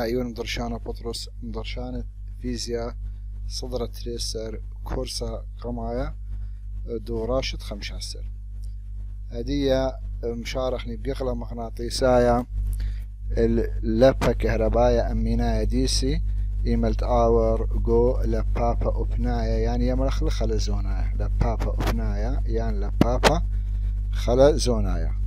أنا أيون درشانة بطرس درشانة فيزياء صدرة تريسر كورسا قمايا دو راشد 15 هدية مشارخني بقغلة مغناطيسية اللبة كهربائية أميناية ديسي إيملت آور جو لبابا أبنايا يعني يمرخ لخلا زونايا لبابا أبنايا يعني لبابا خلا زونايا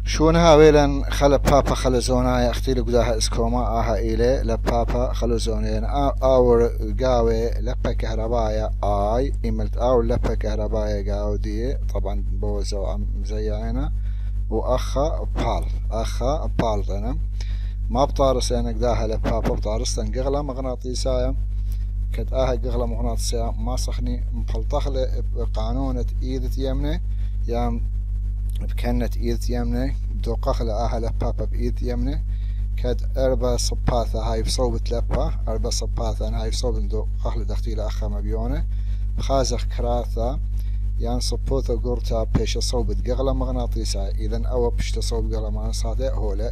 شونها ويلن خلا بابا خلا زونايا اختيل قداها اسكوما آها إيلي لبابا خلا زونين آور قاوي لبة كهربائية آي إيملت آور لبة كهربائية قاو دي طبعا بوزو مزيعينا وأخا بال أنا ما بطارس أنا قداها لبابا بطارس قغلة مغناطيسية كد آها قغلة مغناطيسية ما صخني مفلطخلة بقانونة إيدة يمني يام بكنة إيدة يمني بدوقخلة آها لبابا بإيدة يمني كد أربع صباثة هاي بصوبة لبا أربع صباثة أنا هاي بصوبة دوقخلة دختيلة أخا مبيونة بخازخ كراثة يعني صبوثة قرطة بيش صوبة قغلة مغناطيسية إذن أو بيش صوبة قغلة مغناطيسية هو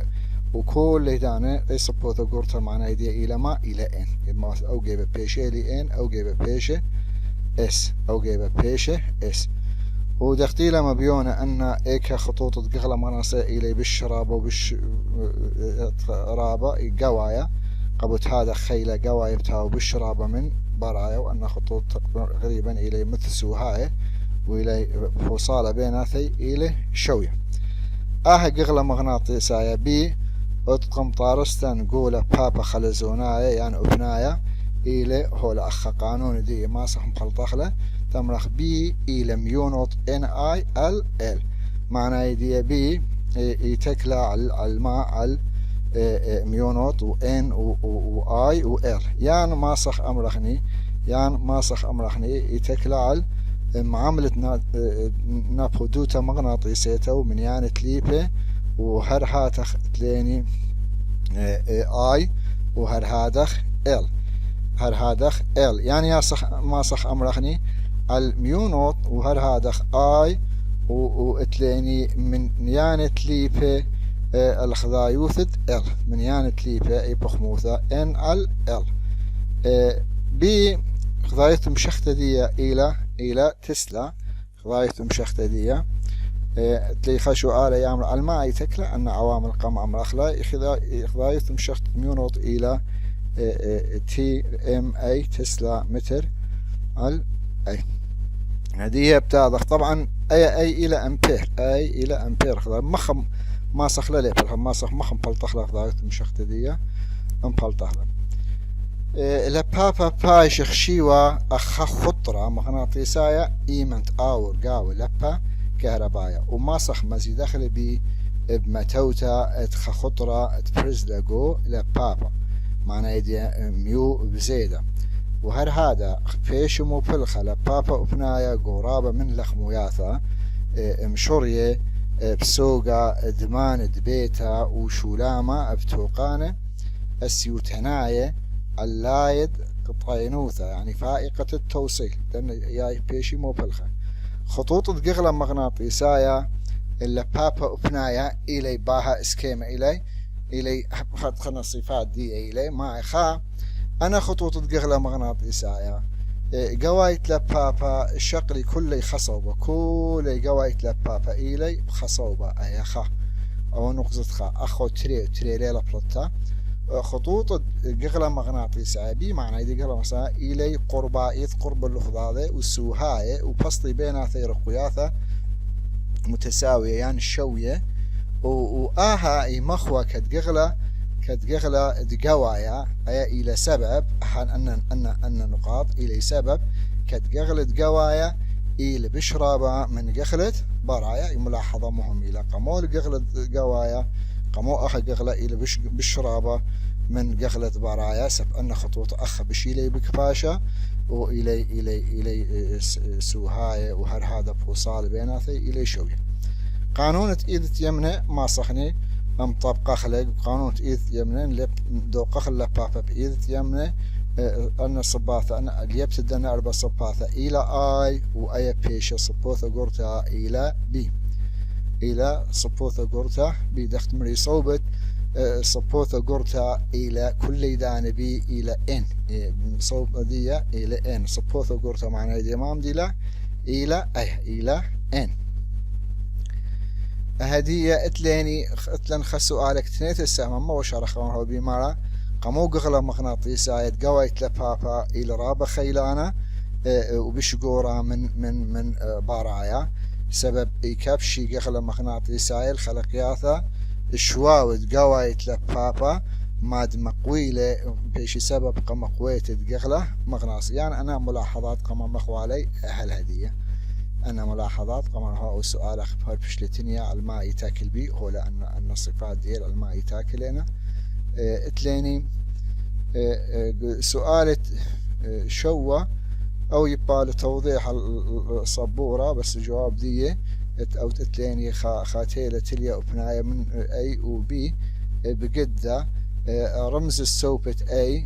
وكل اللي دانا اي صبوثة قرطة معنا يدي إلى ما إلى إن أو جيبه بيشة لإن أو جيبه بيشة إس أو جيبه بيشة إس ودختيلة مبيونة أن إيكا خطوط قغلة مغناطيسية إلي بالشرابة وبش رابة قوايا قبط هذا خيلة قوايا بتاعه بالشرابة من برايا وأن خطوط غريبا إلي مثل سوهاية وإلي فصالة بيناتي إلي شوية قغلة مغناطيسية بي اتقم طارستن قولة بابا خلزونايا يعني ابنايا إلي هولا أخا قانون دي ما صح مخلطخلة تمرخ بي إلي ميونوت ان اي ال ال معنى دي بي يتكلى على الماء على ميونوت وان واي وال يعني ما صح امرخني يتكلى على معاملة نابودوتا مغناطيسيته من يعني تليبه وهرهاتخ تليني اي وهرهادخ ال هرهادخ ال يعني يا صح ما صح امرخني الميونوت وهرهادخ اي وتليني من يعني تليبه الخضايوثد ال من يعني تليبه اي بخموثة ان ال بي خضايث مشختة دي إلى تسلا خضايث مشختة دي تلي خشو آلة يعمل الماء يتكلى أن عوامل قمع مرخلة خضايث مشختة ميونوت إلى تي ام اي تسلا متر على اي هذه بتاضخ طبعا اي الى امبير خضايث مخم ما صخلة ليه ما صخ مخم بلطخلة خضايث مشختة دي امبلطخلة لبابا باي شخشيوة أخا خطرة مغناطيسية إيمنت آور قاوي لبا كهربايا وما صخ مزي داخل بي بمتوتا اتخا خطرة اتبرزلقو لبابا معنى يدي ميو بزيدة وهر هذا فيش مو بلخة لبابا وبنايا قرابة من لخموياثا مشورية بسوقة دمان دبيتا وشولامة بتوقانة السيوتناية اللايد قطينوثة يعني فائقة التوصيل لأن ياي بيشي مو بلخة خطوط قغلة مغناطيسية إلا بابا أبنايا إلي باها اسكيمة إلي خدخنا الصفات دي إلي ما إخا أنا خطوط قغلة مغناطيسية قوايت لبابا الشقلي كلي خصوبة كلي قوايت لبابا إلي خصوبة أي خا أو نقصد خا أخو تري ليلة بلطة خطوط قغلة مغناطيسية بي معنى دي قغلة مثلا إلي قربائيث قرب اللفظاذة والسوهاية وبسطي بيناتي رقياثة متساوية يعني الشوية وآها اي مخوة كد قغلة دقوايا اي الى سبب ان نقاط الى سبب كد قغلة قوايا الى بشرابة من قغلة برايا ملاحظة مهم الى قمول قغلة قوايا قمو اخا قغلة الى بشرابة من قغلة برايا سب ان خطوط اخا بشيلي بكفاشة وإلي سوهاية وهر هذا بوصال بيناتي إلي شوية قانون إيدة يمنى ما صحني أم طبقة خلق قانون إيدة يمنى دوقة خلا بابا بإيدة يمنى أن الصباثة أن اليبتد أن أربع صباثة إلى آي وأي بيشة صبوثة قرطة إلى بي إلى صبوثة قرطة بي دخت مري صوبت صبوثة قرطة إلى كل جانبي إلى إن صوب دي إلى إن صبوثة قرطة معناه دي مام دي لا إلى إن هدية اتليني اتلن خسؤالك تنيت السهم ما وشرخ هو بمارا قمو قغلة مغناطيسية قويت لبابا إلى رابا خيلانا وبشقورة من بارايا سبب إيكابشي قغلة مغناطيسية الخلقياثة شواود قويت لبابا ماد مقويلة بشي سبب قمقويت قغلة مغناطيسية يعني أنا ملاحظات قم مخوالي أهل هدية أنا ملاحظات قمر هاو سؤال أخبار بشلتنيا الماء يتاكل بي هو لأن الصفات ديال الماء يتاكلنا اتليني سؤالة شوة أو يبقى توضيح الصبورة بس الجواب دي أو تتليني خاتيلة تليا وبناية من أي وبي بقدة رمز السوبة أي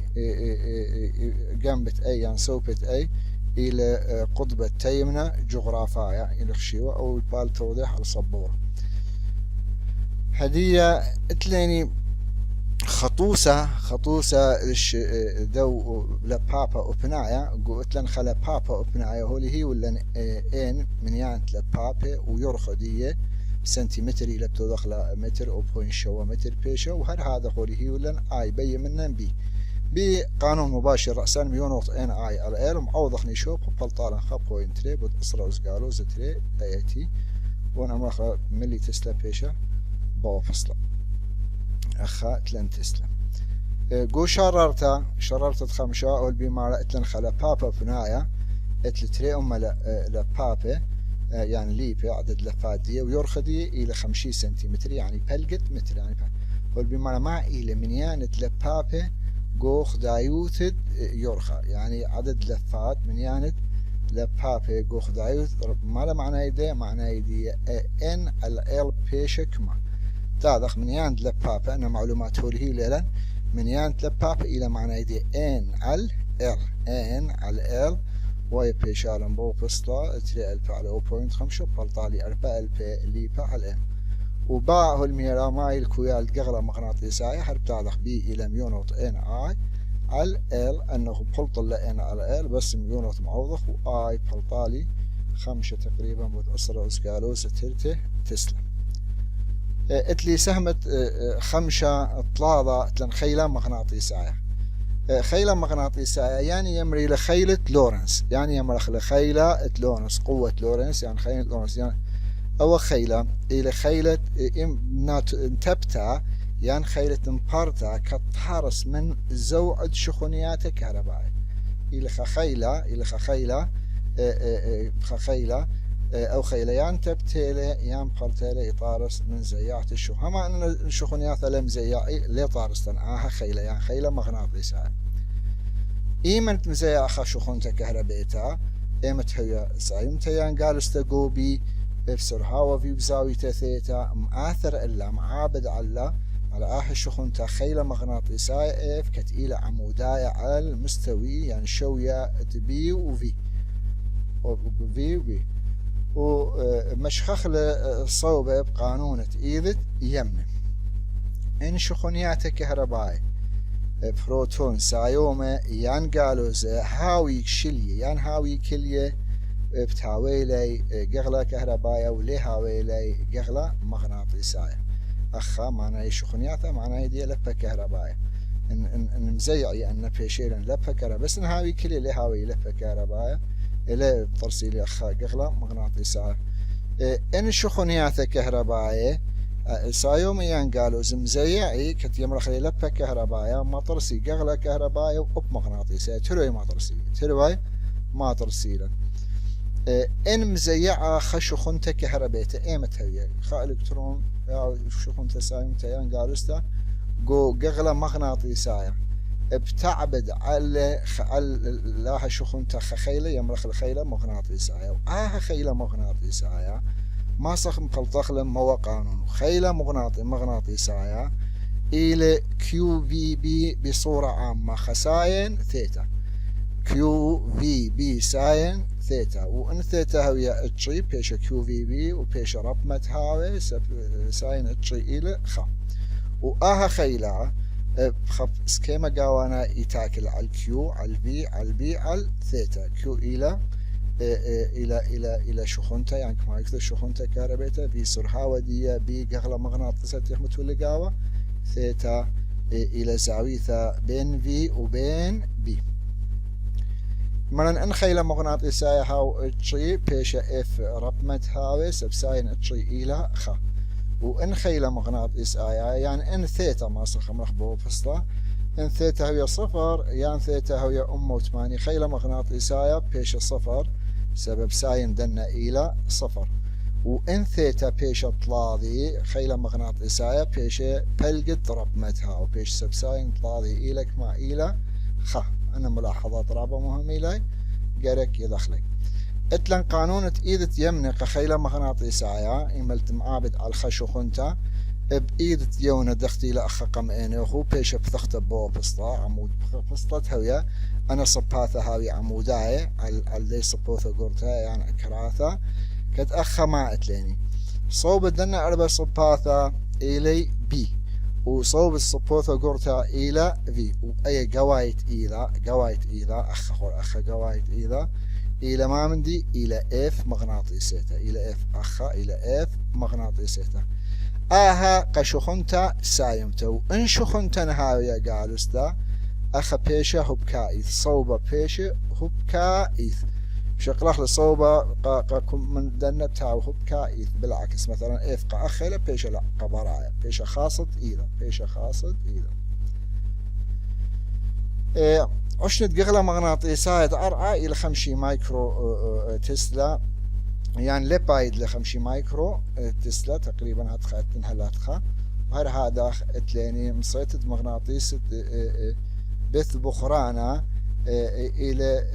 جنبة أي يعني سوبة أي إلى قطب التيمنة جغرافيا إلى خشيوة أو يبال توضيح على الصبورة هدية اتليني خطوسة دو لبابا أبنايا قلت لن خلا بابا أبنايا هولي هي ولا إن من يانت لبابا ويرخدية سنتيمتر إلى بتدخل متر أو بوين شوا متر بيشة وهر هذا هولي هي ولا آي بي منن بي بقانون مباشر رأسا ميونوت ان اي ال ال معوضخ نشوف بلطالا خابوين تري بود اسرع وزقالو زتري ايتي وانا ماخا ملي تسلا بيشا بو فصلا اخا تلن تسلا قو شررتا تخمشا اول بما اتلن خلا بابا بنايا اتل تري ام لبابا يعني ليبي عدد لفات دي ويرخدي الى 50 سنتيمتر يعني بلقت متر يعني اول بما ما الى منيانت لبابا قوخ دايوثد يرخى يعني عدد لفات من ياند لبابا قوخ دايوث ما معنى يدي معنى يدي ان ال بيشكما تاضخ من ياند لبابا انا معلومات هي ليلا من ياند لبابا الى معنى يدي ان ال وي بيشالن بو فصلة تري الف على 0.5 بلطالي 4 الف ليبا على ام وباعه الميرا ماي الكويال قغلة مغناطيسية حرب تعلق بي إلى ميونوت ان اي على ال انه بلطل ان على ال بس ميونوت معوضخ واي بلطالي 5 تقريبا بتأثر اسكالوس ترته تسلم اتلي سهمت 5 طلادة تلن خيلة مغناطيسية خيلة مغناطيسية يعني يمري لخيلة لورنس يعني يمري لخيلة لورنس قوة لورنس يعني خيلة لورنس يعني أو خيلة إلى خيلة انتبتا يعني خيلة امبارتا كتحرس من زوعد شخونيات كهربائية إلى خيلة أو خيلة يعني تبتيلة يعني بارتيلة يطارس من زيات الشخون هما أن الشخونيات لم زياعي لي طارستن خيلة يعني خيلة مغناطيسية إيمنت مزياع أخا شخونتا كهربائيتا إيمت هي سايمتا يعني قالوا استقوبي بفسر هاو في بزاوية ثيتا مآثر إلا معابد على الشخون تخيلة مغناطيسية اف كتقيلة عمودية على المستوي يعني شوية بي وفي ومشخخ لصوبة بقانون تقيلت يمن إن شخونيات كهربائي بروتون سايومة يعني قالوا هاوي شلية يعني هاوي كلية بتهاويلي قغلة كهربائية ولي هاويلي قغلة مغناطيسية أخا معناه شخونياته معناه دي لفة كهربائية إن مزيعي أن بيشيلن لفة كهربائية بس نهاوي كلي لي هاوي لفة كهربائية إلي بترسيلي أخا قغلة مغناطيسية إن شخونياته كهربائية سايوميان قالوا زمزيعي كت يمرخ لي لفة كهربائية ما ترسي قغلة كهربائية وب مغناطيسية تروي ما ترسيلن ان مزيعة خشخونتا كهربائية ايمت هي خا الكترون شخونتا سايمتا يعني قالوستا قو قغلة مغناطيسية بتعبد على لاها شخونتا خيلة يمرخ الخيلة مغناطيسية وآها خيلة مغناطيسية ما صخ مخلطخ لما هو قانون خيلة مغناطيسية إلى كيو في بي بصورة عامة خساين ثيتا كيو في بي ساين ثيتا وان ثيتا هي اتشي بيش كيو في بي وبيش ربمت هاوي ساين اتشي الى خا وآها خيلة بخف سكيما قاوانا يتاكل على الكيو على البي على البي على ثيتا كيو إلى شخونتا يعني كما يكتب شخونتا كهربيتا في سرها ودية بي قغلة مغناطيسة يخمت واللي قاوة ثيتا إلى زاوية بين في وبين بي مرن ان خيلة مغناطيسية هاو اتشي بيشا اف رقمت هاوي سبساين اتشي إلى خا وان خيلة مغناطيسية يعني ان ثيتا ما صخم رخبو فصلة ان ثيتا هي صفر يعني ثيتا هي أم وثمانية خيلة مغناطيسية بيشا صفر سبب ساين دنا إلى صفر وان ثيتا بيشا طلاضي خيلة مغناطيسية بيشا بلقت رقمتها وبيش سبساين طلاضي إلى كما إلى خا أنا ملاحظات رابعة مهمة لي قرك يدخلي اتلن قانون تأيدت يمنق خيلة مغناطيسية إملت معابد على الخشو خنتا بإيدت يونا دختي لأخ قمئين وهو بيش بثخت بو بسطة عمود بسطة هوية أنا صباثة هاوي عموداي على اللي صبوثة قرتها يعني كراثة كت أخ ما اتليني صوب دنا أربع صباثة إلي بي وصوب الصبوثة قرتها إلى في وأي قوايت إلى أخ قوايت إلى ما مندي إلى إف مغناطيسيتا إلى إف أخا إلى إف مغناطيسيتا آها قشخنتا سايمتا وإن شخنتا نهاية قالوستا أخا بيشا هبكايث صوبة بيشا هبكايث شقلخ لصوبة قاكم من دنتها وهبكايث بالعكس مثلا إف قا أخيلة بيشا لا قبرايا بيشا خاصة إذا عشنت قغلة مغناطيسية أرعى إلى 5 مايكرو تسلا يعني لبايد ل5 مايكرو تسلا تقريبا هتخا هلاتخا وهر هذا اتلاني مصيتة مغناطيس بث بخرانا إلى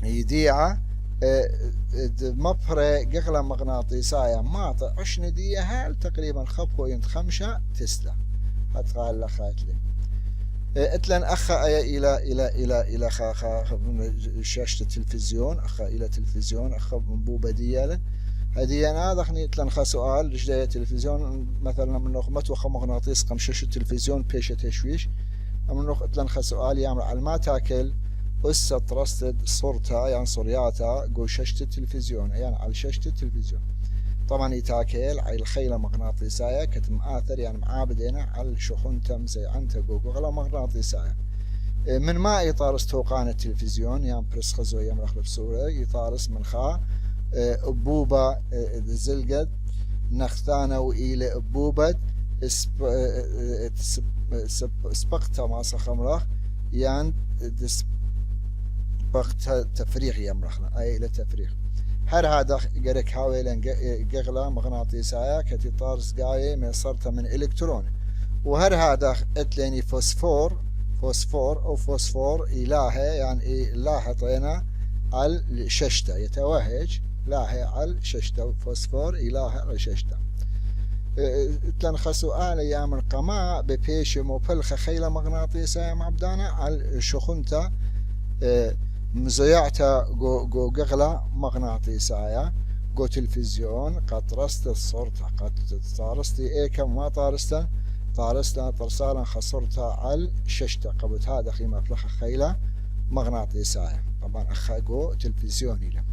يديعة مبهرة قغلة مغناطيسية ماطة عشن دية هال تقريبا 5.5 تسلا هتخا لخاتلي اتلن اخا الى خا شاشة التلفزيون اخا الى تلفزيون اخا منبوبة ديالة هدي انا دخني اتلن خا سؤال لجداية تلفزيون مثلا من نوخ متوخا مغناطيس قم شاشة التلفزيون بيشة تشويش من نوخ اتلن خا سؤال يعمل على ما تاكل اسا ترصد صورتها يعني صورياتها جو شاشة التلفزيون يعني على شاشة التلفزيون طبعا يتاكل على الخيلة مغناطيسية كتم آثر يعني معابدين على شخون تمزي عنتا قوغلة مغناطيسية من ما يطارس توقان التلفزيون يعني برس خزو يمرخ بسورة يطارس من خا أبوبة زلقد نختانة وإلى أبوبة سبقتا ما سخمرخ يعني سبقتا تفريغ يمرخنا أي لتفريغ هر هذا قرك هاويلن قغلة مغناطيسية كتي طارس قاية مصرتها من إلكترون وهر هذا اتليني فوسفور أو فوسفور إلهي يعني إله طينا على الششتة يتوهج لاهي على الششتة فوسفور إله على الششتة تلنخسوا آل أيام القماء ببيش مبلخ خيلة مغناطيسية معبدانا على الشخنتة مزيعتا جو قغلة مغناطيسية جو تلفزيون قد رست الصورة قد طارستي ايكا ما طارستا ترسالا خسرتها على الشاشة قبل هذا خيمة فلخ خيلة مغناطيسية طبعا اخا جو تلفزيوني له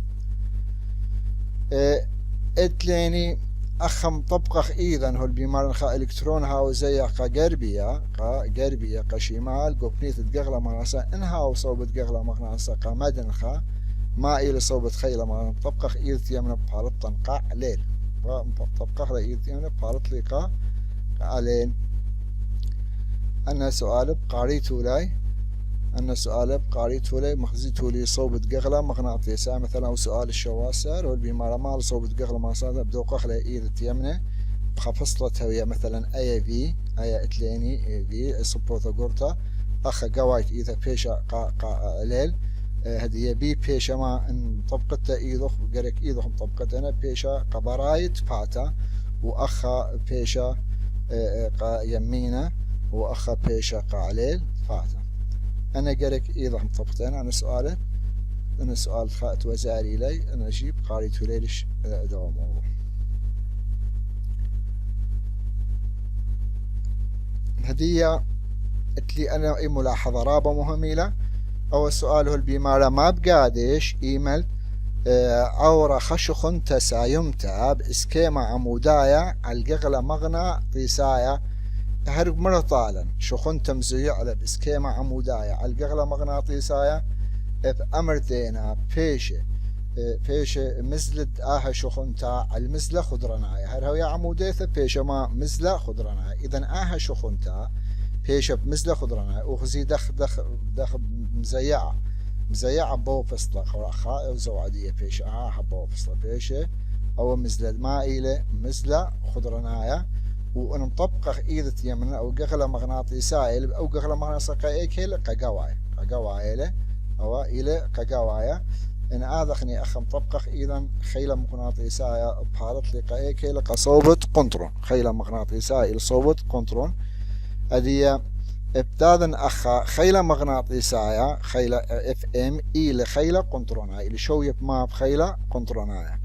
اتليني اخم طبقخ ايضا هو البيمار خا الكترون هاو زي قا قربية قا شمال قو بنيت قغلة مغناطيسية انها وصوبت قغلة مغناطيسية قا مدن خا ما إلى صوبت خيلة مغناطيسية طبقخ إيرت يمنا بحالة طنقاع ليل طبقخ إيرت يمنا بحالة لقاء علين أنا سؤال بقاريتو لاي مخزيتو لي صوبت قغلة مغناطيسية مثلا أو سؤال الشواسر والبيمارة مال صوبت قغلة مغناطيسية بدو قخلة إيرت يمنا بخفصلتها ويا مثلا أي في أي اتليني في سبوثا قرطة أخا قوايت إذا بيشا قا ليل هدية بي بيشا ما ان طبقتها إيضخ قريك إيضخ طبقتنا بيشا قبرايت باتا وأخا بيشا قا يمينة وأخا بيشا قا عليل فاتا أنا قريك إيضخ طبقتنا أنا سؤال خاءت وزاري لي أنا أجيب قاريت ليلش دوام هدية اتلي أنا أي ملاحظة رابة مهمة له. أول سؤال هو البيمارة ما بقادش إيميل عورة خشخن تسايمتا بإسكيما عمودايا الجغلة مغنى طيسايا هرب مرة طالا شخن تمزيع على بإسكيما عمودايا الجغلة مغناطيسايا أمر ذينا بيشة مزلد شخنتا المزلة خضرنايا هر هو يا عموديثة بيشة ما مزلة خضرنايا إذن شخنتا بيشة بمزلة خضرنايا وخزي دخ مزيعة بو فصلة خاء وزوعدية بيشة بو فصلة بيشة أو مزلة ما إلى مزلة خضرنايا ونطبق إيدة يمن أو جغلة مغناطيسية أو جغلة مغناطيسية كيل قجوايا أو إلى قجوايا إن آذخني أخ مطبق إذا خيلة مغناطيسية بحالة لقاء كيل قصوبة قنطرون خيلة مغناطيسية إلى صوبة قنطرون هذه ابتداء أخ خيلة مغناطيسية خيلة اف ام إلى خيلة قنطروناية إلى شوية ما بخيلة قنطروناية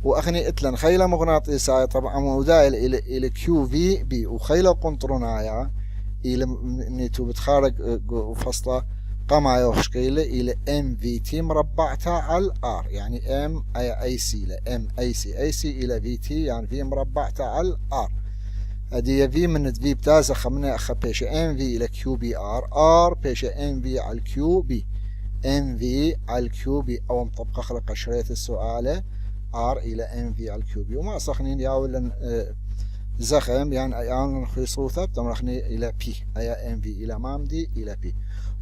وأخني إتلن خيلة مغناطيسية طبعا مودايل إلى كيو في بي وخيلة قنطروناية إلى نيتو بتخارج وفصلة قما يوشكيلة إلى ام في تي مربعتها على ار يعني ام اي سي ل ام اي سي إلى في تي يعني في مربعتها على ار هذه في من في بتازة خمنة أخ بيشة ام في إلى كيو بي ار بيشة ام في على الكيو بي ام في على الكيو بي أو مطبقة خلق شريط السؤال ار إلى ام في على الكيو بي وما صخنين ياولن زخم يعني ياولن خيصوثة تمرخني إلى بي أي ام في إلى مامدي إلى بي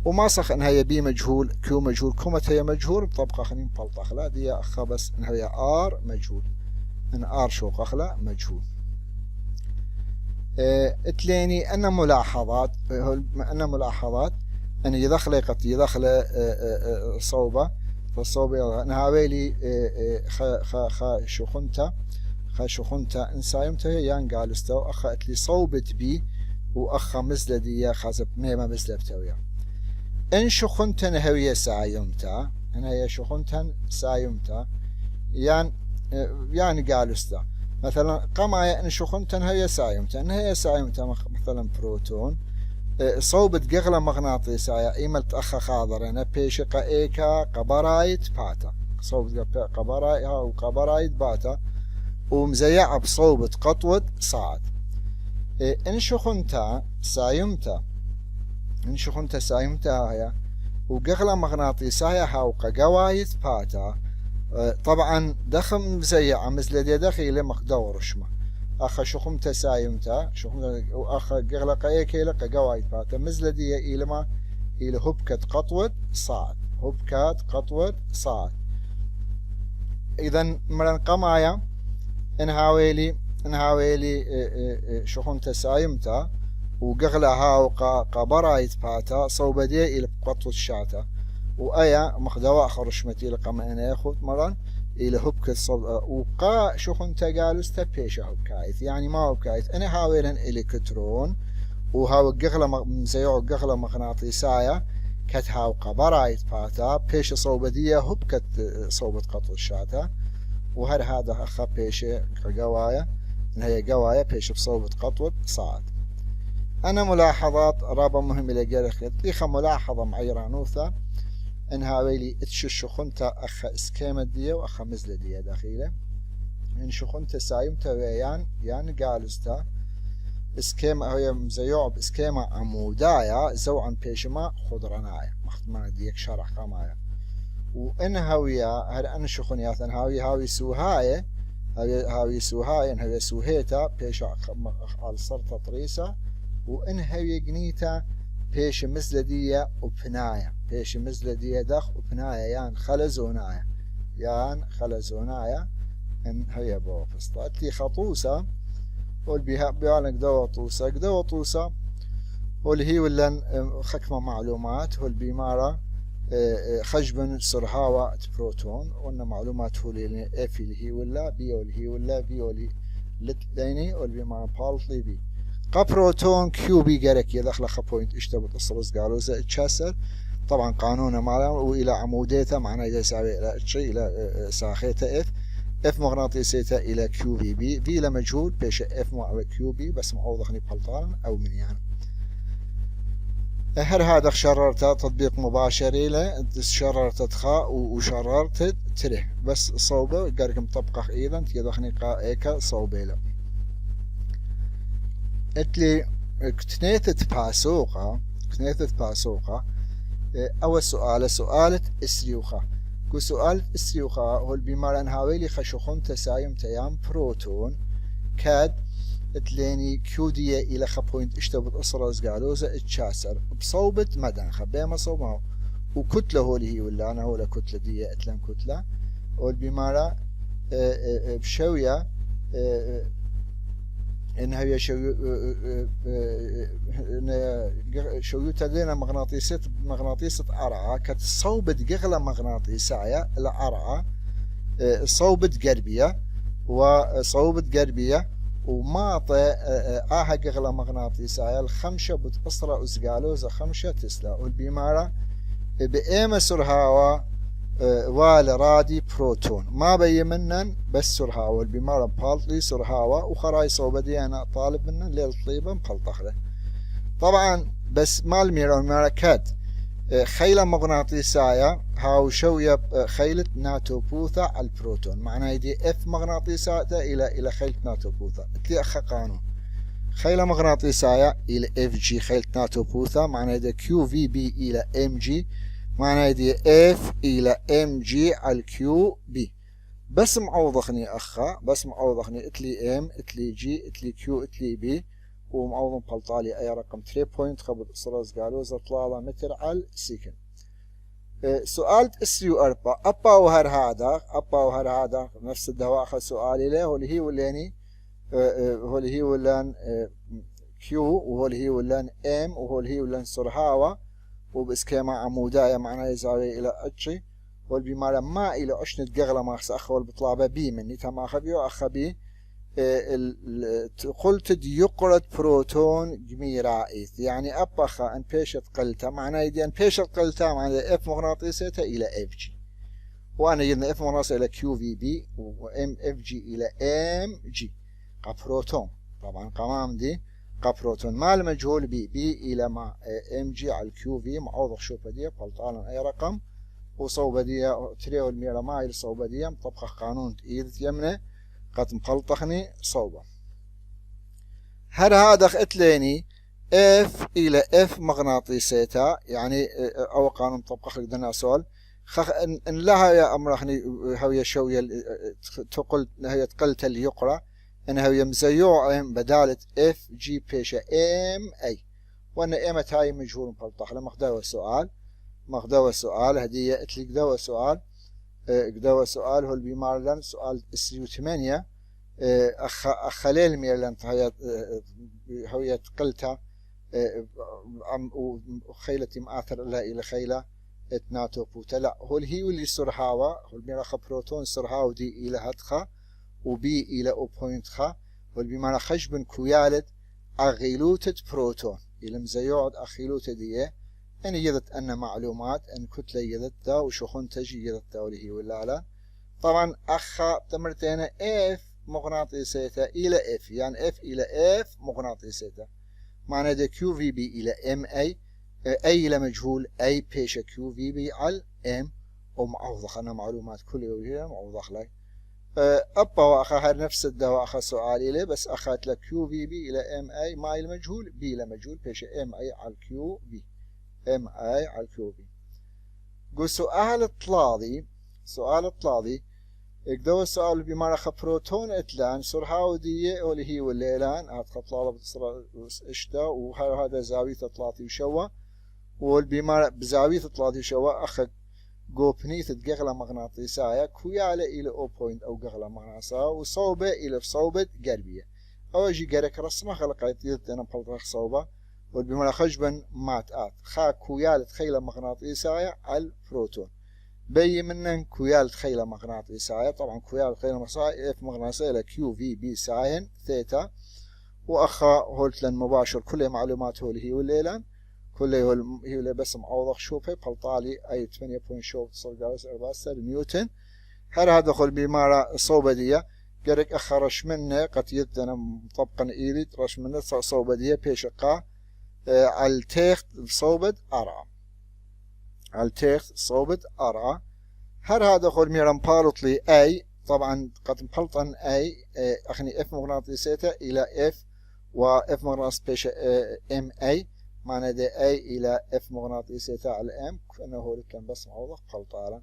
وما صخ إن هي بي مجهول كيو مجهول كومت هي مجهول مطبقة خنين بلطخ لا دي أخ بس إن هي ار مجهول إن ار شو قخلة مجهول اتليني أن ملاحظات أن يدخل صوبة فالصوبة نهاويلي شخنتا انسايمتا يان قالستو أخا اتلي صوبت بي وأخا مزلدية خازب ميما مزلبتويا إن شخنتا نهوية سايمتا إن هي شخنتا سايمتا يعني قالستا مثلا قمايا إن شخنتا هي سايمتا مثلا بروتون صوبت قغلة مغناطيسية إيملت أخا خاضر أنا بيشقة إيكا قبرايت باتا صوبت قبرايت وقبرايت باتا ومزيعة بصوبة قطوة صعد إن شخنتا سايمتا هي وقغلة مغناطيسية هاوقا قوايت باتا طبعا دخم مزيعة مثل دخيلة مقدور شما أخا شخمتا سايمتا وأخا قغلقا إيكيلقا قوايت باتا مثل دي إلما إلى هبكة قطوة صعد إذن مرن قمايا انهاويلي شخمتا سايمتا وقغلة هاوقا قبرايت باتا صوبدي إلى قطوة الشاتا وأيا مخدوا خرشمتي لقما أنا ياخذ مران إلى هبكة وقا شخنتا قالستا بيشا هبكايت يعني ما هبكايت أنا هاويلن إلكترون وهاو قغلة مزيعو قغلة مغناطيسية كتهاو قبرايت باتا بيشا صوبدية هبكة صوبة قطو الشاتا وهر هذا أخا بيشا قوايا إن هي قوايا بيشا بصوبة قطوة صعد أنا ملاحظات رابا مهمة لقيرخيط ليخا ملاحظة معيرانوثا إن هاويلي اتش شخنتا أخا اسكيمة دي وأخا مزلة دي داخلة إن شخنتا سايمتا ويان يعني قالستا اسكيمة هي مزيوع باسكيمة عمودايا زوعا بيشما خضرانايا مختمانا ديك شرح قمايا وإن هاويا هل أنا شخنيات هاوي سوهاية هاوي سوهاية إن هاوي سوهيتا بيشا على صرطة طريسة وإن هاوي قنيتا بيش مزلدية وبناية بيش مزلدية دخ وبناية يعني خلزونايا إن هي بوفسطة أتلي خطوسة والبيها بيعلن قدوة طوسة واللي هي ولا خكمة معلومات والبيمارة خجبن سرهاوة بروتون وإن معلومات هو اللي اف اللي هي ولا بي واللي هي ولا في واللي لتليني والبيمارة بالطلي بي قبروتون كيو بي جارك يدخل خبوينت اشتبط الصلص قالوا زي تشاسر طبعا قانونه معنا والى عموديته معناه اذا يساوي الى شيء الى ساخيته اف مغناطيسيته الى كيو في بي في لمجهول بيش اف مع كيو بي بس معوض خني بلطان او من يعني هر هذا شررت تطبيق مباشر له شررت تخاء وشررت تره بس صوبه قارك مطبقه ايضا تيضخني قائك صوبه له اتلي كتنيتت باسوقة اول سؤالة اسريوخة كو سؤالة اسريوخة هو البمارن هاويلي خشوخون تسايم تيام بروتون كاد تليني كيودية إلى خبوينت اشتبط أسرز قالوزة اتشاسر بصوبة مدن خبيما صوبه وكتلة هولي هي ولا أنا هولا كتلة دي اتلان كتلة والبمارة بشوية إنها هي شويو تدينا مغناطيسة أرعى كتصوبة قغلة مغناطيسية الأرعى صوبة قربية وصوبة قربية وماطة قغلة مغناطيسية الخمشة بتقصر أزقالوزة خمشة تسلا والبيمارة بإيمة سرهاوة والرادي بروتون ما بي منن بس سرهاوة البيمارة بالطلي سرهاوة وخراي صوبة دي أنا طالب منن ليل طيبة مخلطخلة طبعا بس مال ميرا كاد خيلة مغناطيسية هاو شوية خيلة ناتوبوثا على البروتون معناه يدي اف مغناطيسية إلى خيلة ناتوبوثا تلي أخ قانون خيلة مغناطيسية إلى اف جي خيلة ناتوبوثا معناه يدي كيو في بي إلى ام جي معناه يدي اف إلى ام جي على الكيو بي بس معوضخني أخا بس معوضخني اتلي ام اتلي جي اتلي كيو اتلي بي ومعوضم بلطالي اي رقم 3 بوينت خبط صرز قالوزة طلالة متر على السكن سؤال اسيو ابا وهر هذا نفس الدواء سؤالي له هو اللي هي ولاني هو اللي هي ولان كيو وهو اللي هي ولان ام وهو اللي هي ولان سرهاوة وباسكيما عموداية معناه يزاوي الى اتشي والبمارة ما الى اشنت قغلة ما اخسا والبطلابة بي مني تما اخبيو اخبي قلت يقرد بروتون جميرائيث يعني أبخا أن بيشت قلتها معناه يدي أن بيشت قلتها معناه اف مغناطيسيتها إلى اف جي وأنا يدنا اف مغناطيسية إلى كيو في بي وام اف جي إلى ام جي قبروتون طبعا قمام دي قبروتون مال مجهول بي إلى مع ام جي على الكيو في معوض شوفة دي بلطالا أي رقم وصوبة دي تريو الميرا مايل صوبة دي مطبخ قانون إيد يمنه قد مخلطخني صوبة هر هذا اتليني اف الى اف مغناطيسيتا يعني او قانون طبق لنا سؤال ان لها يا امرخني هوية شوية تقل هي تقلت اللي يقرا ان هوية مزيوع بدالة اف جي بيشا ام اي وان ايمت هاي مجهول مخلطخ لما مخدوى السؤال هدية اتلي قدوى السؤال قدوى سؤال هو البيمارلان سؤال اسيو 8 خليل ميرلان هي قلتها وخيلتي مآثر لها إلى خيلة اتناتو بوتا لا هو اللي سرهاوة هو الميراخ بروتون سرهاو دي إلى هدخة وبي إلى أو بوينت خا والبيمارا خشبن كويالت أغيلوتة بروتون إلى مزيوعد أخيلوتة دي أن يدت أن معلومات أن كتلة يدت دا وشخون تجي يدت دا واللي هي ولا لا طبعا أخا تمرتين اف مغناطيسيتا إلى اف يعني اف إلى اف مغناطيسيتا معنى ده كيو في بي إلى ام اي اي إلى مجهول اي بيشا كيو في بي على ام ومعوضخ أنا معلومات كل يوم معوضخ لي أبا وأخا هر نفس الدواء أخا سؤالي لي بس أخات لك كيو في بي إلى ام اي ما إلى مجهول بي إلى مجهول بيشا ام اي على الكيو بي ام اي على الكيو بي قول سؤال الطلاضي اقدو السؤال بما رخ بروتون اتلان سرهاو دي واللي هي والليلان هاد خطلالة بتصر اشتا وهذا زاوية تطلاتي وشوا والبما بزاوية تطلاتي وشوا اخد قوبنيث تقغلة مغناطيسية كويالة الى او بوينت او قغلة مغناطيسية وصوبة الى صوبة قربية او اجي قرك رسمة خلقيت يدتنا بحلطرخ صوبة والبما خجبا ماتات خا كويالة خيلة مغناطيسية على البروتون بي منن كويال خيلة مغناطيسية طبعا كويال خيلة مغناطيسية اف مغناطيسية لكيو في بي ساين ثيتا واخا هولتلن مباشر كل معلومات هو اللي هي والليلان كل هي اللي بس معوضخ شوفه بلطالي اي 8 بوينت شوف تصل جالس 4 نيوتن هر هذا خل بمارا صوبة دي قرق اخرش منه قد يدنا مطبقا ايلي رش منه صوبة دي بيشقا على تيخت صوبد أرعى على تيخت صوبد أرعى هر هذا خل ميران بارطلي أي طبعا قد مبلطن أي أخني إف مغناطيسيته إلى إف وإف مغناطيس بيش إم أي معنى دي أي إلى إف مغناطيسيته على إم فإنه هو اللي كان بس معوضة بلطالا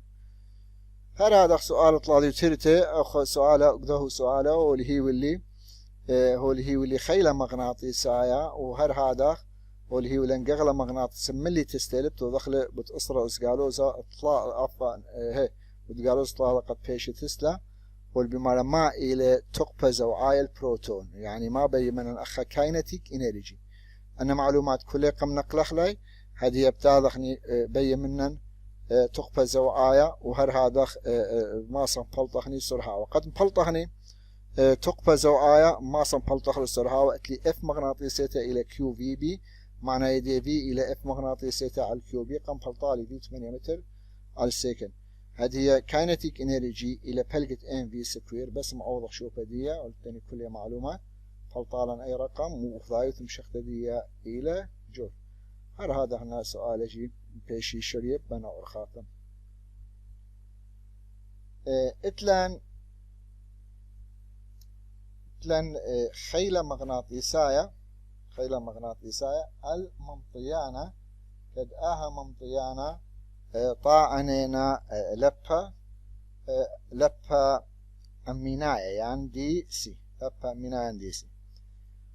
هر هذا سؤال طلع يوتيليتي أو سؤاله قده سؤاله هو اللي هي واللي خيلة مغناطيسية وهر هذا هو اللي هي ولنقغلة مغناطيس ملي تستلب تدخل بتأسرة اسقالوزا اطلاع عفوا هي وتقالوز طالقة بيش تسلا والبمارا ما إلى تقبى زوعاي البروتون يعني ما بي من الأخ كاينتيك إنرجي أنا معلومات كلها قم نقلخ لي هذه يبتاذخني بي منن تقبى زوعايا وهر هذا ما صنبلطخني سرها وقد مبلطخني تقبى زوعايا ما صنبلطخ لسرها وقتلي اف مغناطيسيته إلى كيو في بي معنى يدي في إلى اف مغناطيسيته على الكيو بي قم بلطالي في 8 متر على السكند هذه هي كاينتيك انرجي الى بلقة ام في سكوير بس معوضة شوفة دي قلتني كل معلومات فلطالا اي رقم وفضايت مشخته دي الى جول هذا هنا سؤال جي بيشي شريب بنا ورخاتم اتلان خيلة مغناطيسية الممطيانة قد ممطيانة طاعنينا لبا أمينايا يعني دي سي لبا أمينايا دي سي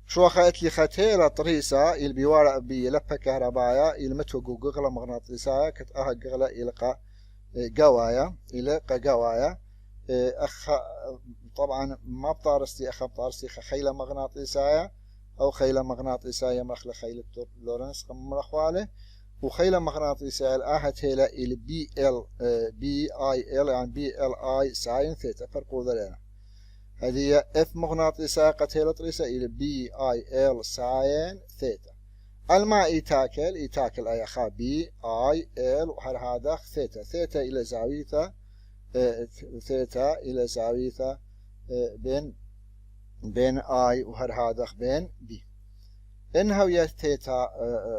شو خايت لي خاتيرة طريسة البيوارا بي لبا كهربايا المتو قغلة مغناطيسية كت قغلة إلقى قوايا أخ طبعا ما بطارستي بطارستي خيلة مغناطيسية أو خيلة مغناطيسية مخلة خيلة لورنس مخواله وخيلة مغناطيسية الآهت هيلا إلى بي اي ال يعني بي ال اي ساين ثيتا فرقوا ذلك هذه اف مغناطيسية قد هيلا طريسة إلى بي اي ال ساين ثيتا الماء يتاكل أي أخا بي اي ال وهر هذا ثيتا إلى زاوية ثيتا إلى زاوية بين اي وهر هذا بين بي إن هوية ثيتا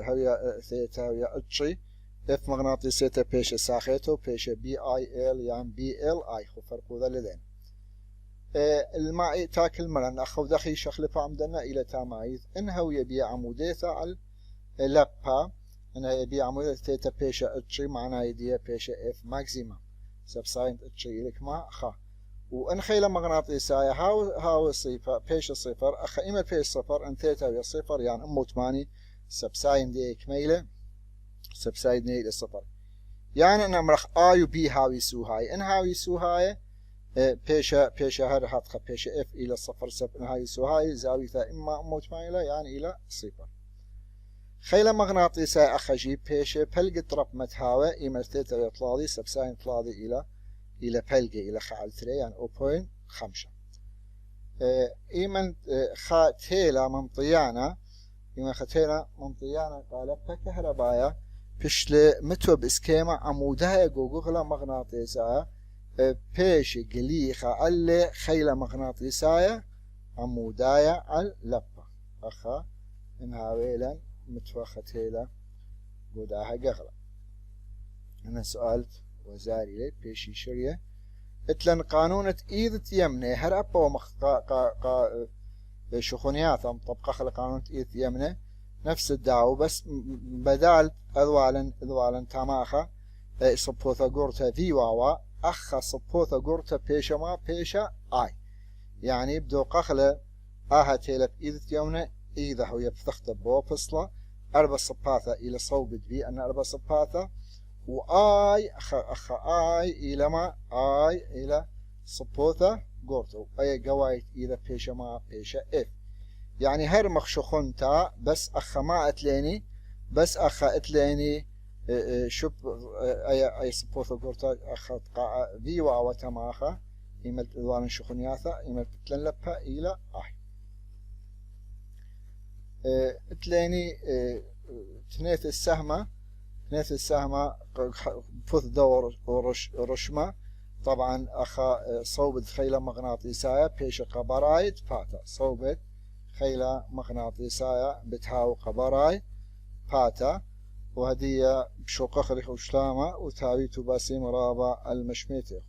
هوية اتشي اف مغناطيسيته بيش ساخيته بيش بي اي ال يعني بي ال اي خو فرقو ذا لذين الماء تاكل مرن اخو دخي شخلفة عمدنا الى تامايز إن هوية بي عموديثة على لبا إن هي بي عموديثة ثيتا بيش اتشي معناه يديها بيش اف ماكسيما سبساينت اتشي لك ما خا وإن خيلة مغناطيسية هاو صفر بيش صفر أخ إما بيش صفر إن ثيتا ويا صفر يعني أمو 8 سبساين دي كميلة سبساين دي لصفر يعني أنا مرخ آي وبي هاوي سو هاي إن هاوي سو هاي بيش هر هاتخ بيش اف إلى صفر سب إن هاوي سو هاي زاوية إما أمو 8 يعني إلى صفر خيلة مغناطيسية أخجي بيش بلقت رب متهاوى إما ثيتا ويا طلالي سبساين طلالي إلى بلقة إلى خال 3 يعني 0.5 إيمن خاتيلا ممطيانا قالبها كهربايا بشل متوب اسكيما عمودها جوجوغلا مغناطيسية بيش قليخة على خيلة مغناطيسية عمودايا على لبا أخا إنها ويلا متوختيلا قداها قغلا أنا سؤالت وزاري لي بيشي شرية اتلن قانونة ايذت يمني هر ابا ومخ شخونيات طبقا خلق قانونة ايذت يمني نفس الدعوة بس بدال اذوالا تاماخا صبوثا قورتا في واوا اخا صبوثا قورتا بيشا ما بيشا اي يعني بدو قخلة تيلب ايذت يمني ايذا هو يبثخت بوبصلة اربا صباثا الى صوبت بي ان اربا صباثا وآي آي إلى ما آي إلى صبوثة قورتو أي قوايت إلى بيشا ما بيشا إف يعني هر مخشخونتا بس ما أتليني بس أتليني شب أي صبوثة قورتا قاع في واوتا ماخا إيمال إذوان شخونياثا إيمال تتلنلبها إلى آي أتليني تنيث السهمة فث دور ورشمة طبعا أخا صوبت خيلة مغناطيسية بيش قبراي تفاتا صوبت خيلة مغناطيسية بتهاو قبراي باتا وهدية بشوقة خليخ وشلامة وتاويت باسي مرابة المشميتي